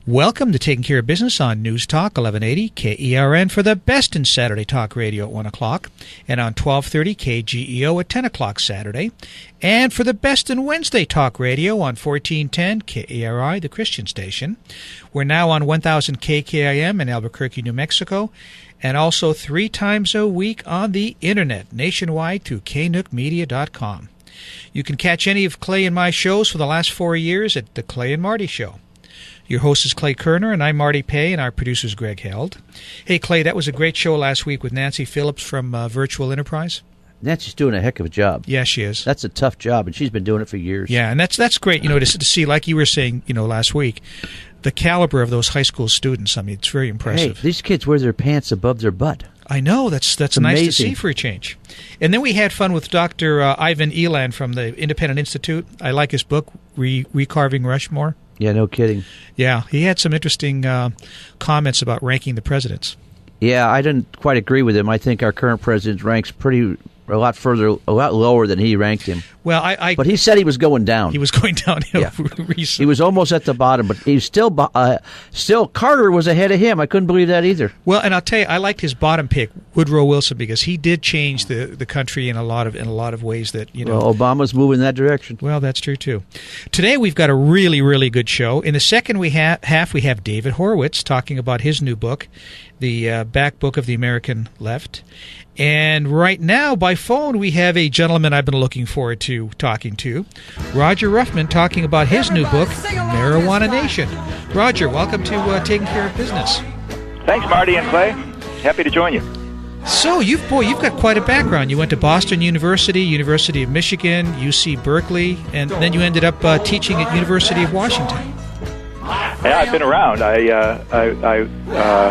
Welcome to Taking Care of Business on News Talk 1180 KERN for the best in Saturday Talk Radio at 1 o'clock and on 1230 KGEO at 10 o'clock Saturday, and for the best in Wednesday Talk Radio on 1410 KERI, the Christian station. We're now on 1000 KKIM in Albuquerque, New Mexico, and also 3 times a week on the Internet nationwide through knookmedia.com. You can catch any of Clay and my shows for the last 4 years at The Clay and Marty Show. Your host is Clay Koerner, and I'm Marty Pay, and our producer is Greg Held. Hey, Clay, that was a great show last week with Nancy Phillips from Virtual Enterprise. Nancy's doing a heck of a job. Yeah, she is. That's a tough job, and she's been doing it for years. Yeah, and that's great, to see, like you were saying, last week, the caliber of those high school students. I mean, it's very impressive. Hey, these kids wear their pants above their butt. I know. That's nice to see for a change. And then we had fun with Dr. Ivan Eland from the Independent Institute. I like his book, Recarving Rushmore. Yeah, no kidding. Yeah, he had some interesting comments about ranking the presidents. Yeah, I didn't quite agree with him. I think our current president ranks a lot lower than he ranked him. Well, but he said he was going down. He was going downhill recently. He was almost at the bottom, but he's still Carter was ahead of him. I couldn't believe that either. Well, and I'll tell you, I liked his bottom pick, Woodrow Wilson, because he did change the country in a lot of ways that Well, Obama's moving in that direction. Well, that's true too. Today we've got a really, really good show. In the second half, we have David Horowitz talking about his new book, The Back Book of the American Left. And right now, by phone, we have a gentleman I've been looking forward to talking to, Roger Roffman, talking about his new book, Marijuana Nation. Roger, welcome to Taking Care of Business. Thanks, Marty and Clay. Happy to join you. So, you've got quite a background. You went to Boston University, University of Michigan, UC Berkeley, and then you ended up teaching at University of Washington. Yeah, I've been around. I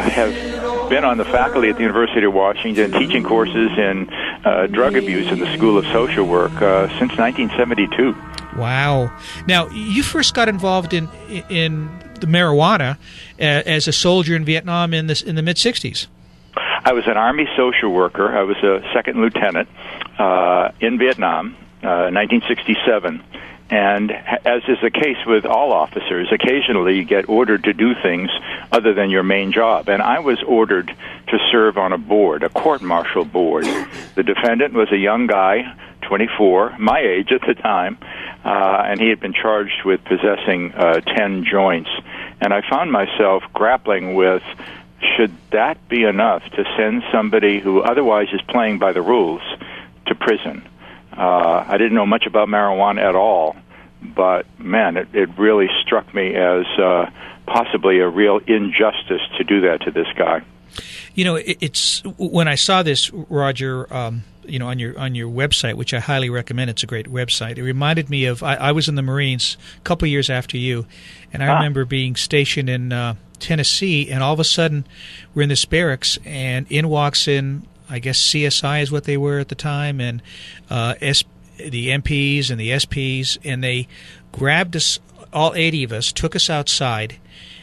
have been on the faculty at the University of Washington teaching courses in drug abuse in the School of Social Work since 1972. Wow. Now, you first got involved in the marijuana as a soldier in Vietnam in the mid-'60s. I was an Army social worker. I was a second lieutenant in Vietnam, 1967. And as is the case with all officers, occasionally you get ordered to do things other than your main job. And I was ordered to serve on a board, a court-martial board. The defendant was a young guy, 24, my age at the time, and he had been charged with possessing 10 joints. And I found myself grappling with, should that be enough to send somebody who otherwise is playing by the rules to prison? I didn't know much about marijuana at all, but, man, it really struck me as possibly a real injustice to do that to this guy. It's when I saw this, Roger, on your website, which I highly recommend. It's a great website. It reminded me of I was in the Marines a couple of years after you, and I remember being stationed in Tennessee, and all of a sudden we're in this barracks, and in walks in, I guess CSI is what they were at the time, and the MPs and the SPs, and they grabbed us, all 80 of us, took us outside,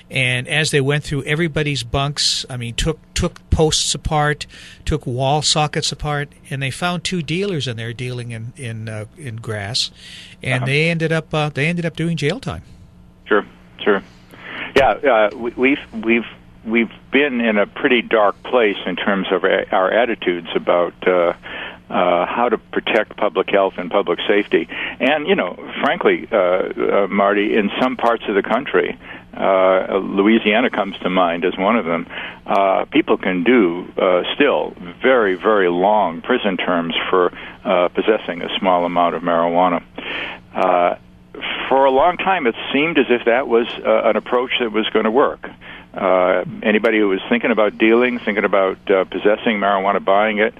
and as they went through everybody's bunks, took posts apart, took wall sockets apart, and they found 2 dealers in there dealing in grass, and they ended up doing jail time. Sure. Yeah, we've been in a pretty dark place in terms of our attitudes about how to protect public health and public safety. And, frankly, Marty, in some parts of the country, Louisiana comes to mind as one of them, people can do still very, very long prison terms for possessing a small amount of marijuana. For a long time, it seemed as if that was an approach that was going to work. Anybody who was thinking about thinking about possessing marijuana, buying it,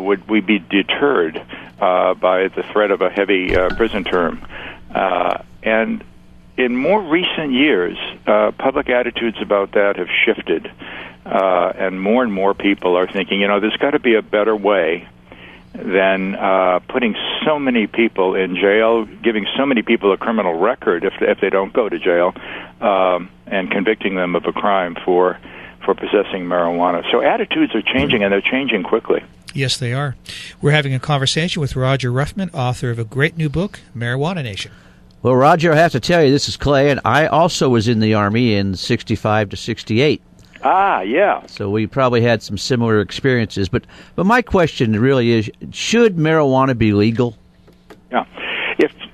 would we be deterred by the threat of a heavy prison term? And in more recent years, public attitudes about that have shifted, and more people are thinking, there's got to be a better way than putting so many people in jail, giving so many people a criminal record if they don't go to jail, and convicting them of a crime for possessing marijuana. So attitudes are changing, and they're changing quickly. Yes, they are. We're having a conversation with Roger Roffman, author of a great new book, Marijuana Nation. Well, Roger, I have to tell you, this is Clay, and I also was in the Army in 65 to 68. Ah, yeah. So we probably had some similar experiences. But my question really is, should marijuana be legal? Yeah.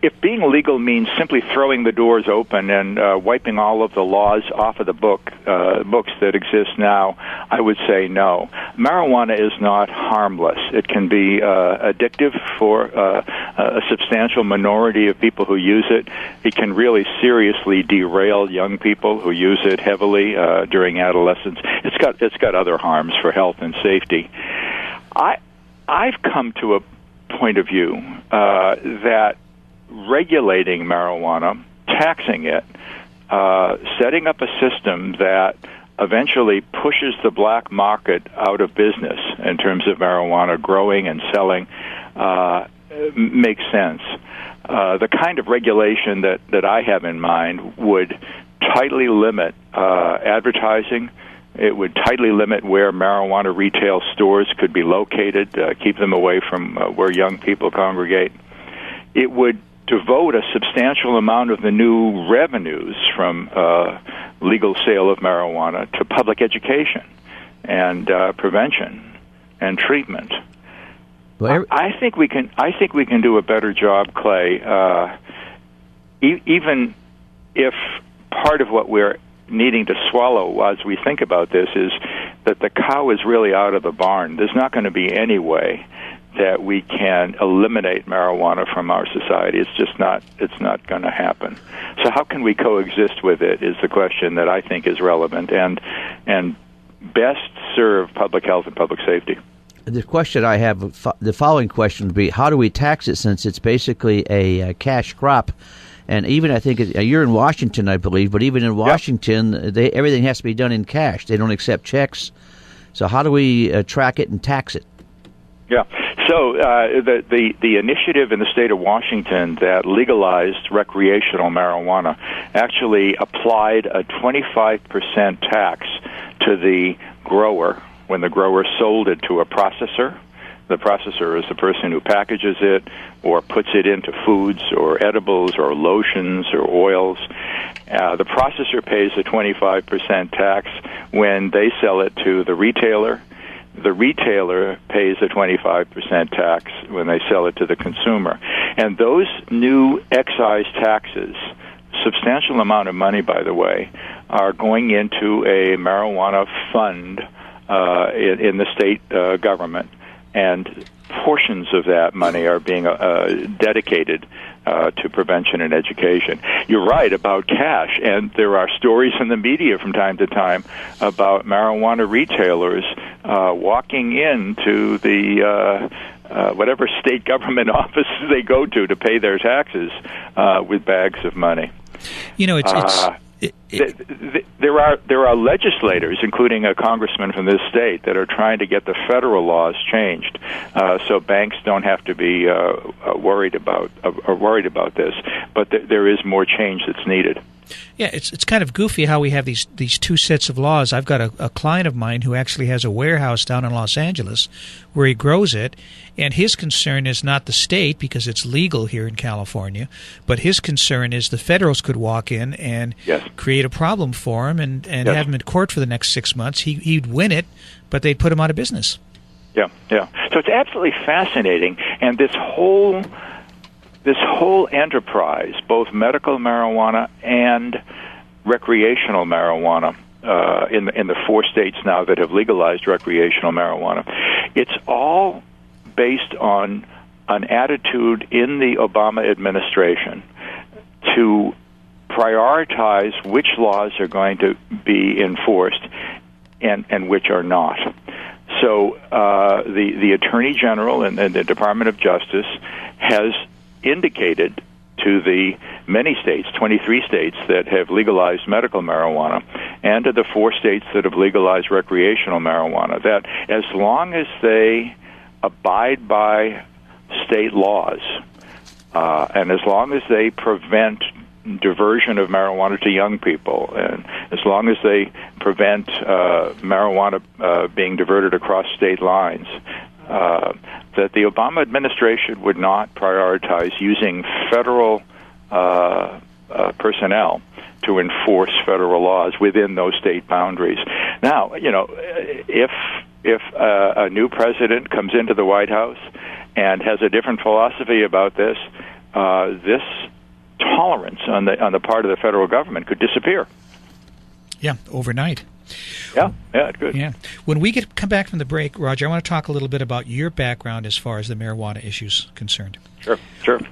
If being legal means simply throwing the doors open and wiping all of the laws off of the books that exist now, I would say no. Marijuana is not harmless. It can be addictive for a substantial minority of people who use it. It can really seriously derail young people who use it heavily during adolescence. It's got other harms for health and safety. I've come to a point of view that regulating marijuana, taxing it, setting up a system that eventually pushes the black market out of business in terms of marijuana growing and selling makes sense. The kind of regulation that I have in mind would tightly limit advertising. It would tightly limit where marijuana retail stores could be located, keep them away from where young people congregate. It would devote a substantial amount of the new revenues from legal sale of marijuana to public education and prevention and treatment. Well, I think we can do a better job, Clay. Even if part of what we're needing to swallow as we think about this is that the cow is really out of the barn. There's not going to be any way that we can eliminate marijuana from our society. It's not going to happen. So how can we coexist with it is the question that I think is relevant and best serve public health and public safety. The question I have, the following question would be, how do we tax it since it's basically a cash crop? And even I think you're in Washington, I believe, but even in Washington, everything has to be done in cash. They don't accept checks. So how do we track it and tax it? Yeah. So the initiative in the state of Washington that legalized recreational marijuana actually applied a 25% tax to the grower when the grower sold it to a processor. The processor is the person who packages it or puts it into foods or edibles or lotions or oils. The processor pays a 25% tax when they sell it to the retailer. The retailer pays a 25% tax when they sell it to the consumer. And those new excise taxes, substantial amount of money, by the way, are going into a marijuana fund in the state government. And portions of that money are being dedicated to prevention and education. You're right about cash, and there are stories in the media from time to time about marijuana retailers walking into the whatever state government office they go to pay their taxes with bags of money. You know, there are legislators, including a congressman from this state, that are trying to get the federal laws changed, so banks don't have to be worried about this. But there is more change that's needed. Yeah, it's kind of goofy how we have these two sets of laws. I've got a client of mine who actually has a warehouse down in Los Angeles where he grows it, and his concern is not the state because it's legal here in California, but his concern is the federals could walk in and create a problem for him and have him in court for the next 6 months. He'd win it, but they'd put him out of business. Yeah. So it's absolutely fascinating, and this whole enterprise, both medical marijuana and recreational marijuana, in the 4 states now that have legalized recreational marijuana, it's all based on an attitude in the Obama administration to prioritize which laws are going to be enforced and which are not. So the Attorney General and the Department of Justice has indicated to the many states, 23 states that have legalized medical marijuana, and to the 4 states that have legalized recreational marijuana, that as long as they abide by state laws, and as long as they prevent diversion of marijuana to young people, and as long as they prevent marijuana being diverted across state lines, that the Obama administration would not prioritize using federal personnel to enforce federal laws within those state boundaries. Now, if a new president comes into the White House and has a different philosophy about this, this tolerance on the part of the federal government could disappear. Yeah, overnight. Yeah, it could. Yeah. When we come back from the break, Roger, I want to talk a little bit about your background as far as the marijuana issue's concerned. Sure.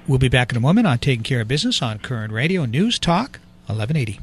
We'll be back in a moment on Taking Care of Business on Koerner Radio News Talk 1180.